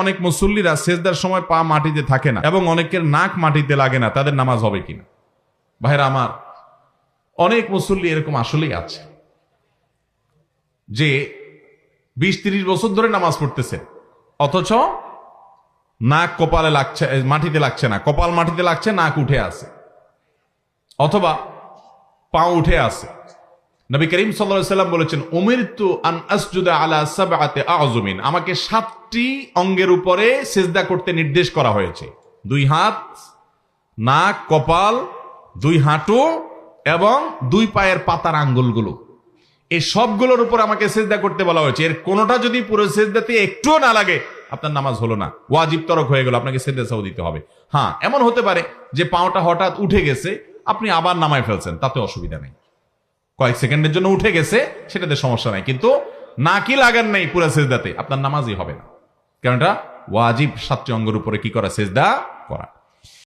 অনেক মুসল্লিরা সেজদার সময় পা মাটিতে থাকে না এবং অনেকের নাক মাটিতে লাগে না, তাদের নামাজ হবে কিনা? ভাইরা আমার, অনেক মুসল্লি এরকম আসলেই আছে যে 20-30 বছর ধরে নামাজ পড়তেছে, অথচ নাক কপালে লাগছে, মাটিতে লাগছে না, কপাল মাটিতে লাগছে, নাক উঠে আছে অথবা পা উঠে আছে। নবী করিম সাল্লাল্লাহু আলাইহি সাল্লাম বলেছেন, উমিরতু আন আসজুদা আলা সাবআতি আযমিন, আমাকে 7টি অঙ্গের উপরে সিজদা করতে নির্দেশ করা হয়েছে। 2 হাত, নাক, কপাল, 2 হাঁটু এবং 2 পায়ের পাতার আঙ্গুলগুলো, এই সবগুলোর উপর আমাকে সিজদা করতে বলা হয়েছে। এর কোনোটা যদি পুরো সিজদাতে একটুও না লাগে, আপনার নামাজ হলো না, ওয়াজিব তরক হয়ে গেল, আপনাকে সিজদা সাও দিতে হবে। হ্যাঁ, এমন হতে পারে যে পাওটা হঠাৎ উঠে গেছে, আপনি আবার নামায় ফেলছেন, তাতে অসুবিধা নেই, কয়েক সেকেন্ডের জন্য উঠে গেছে, সেটাতে সমস্যা নাই, কিন্তু নাকি লাগান নাই পুরো সিজদাতে, আপনার নামাজই হবে না, কারণ এটা ওয়াজিব 7টি অঙ্গের উপরে কি করা? সিজদা করা।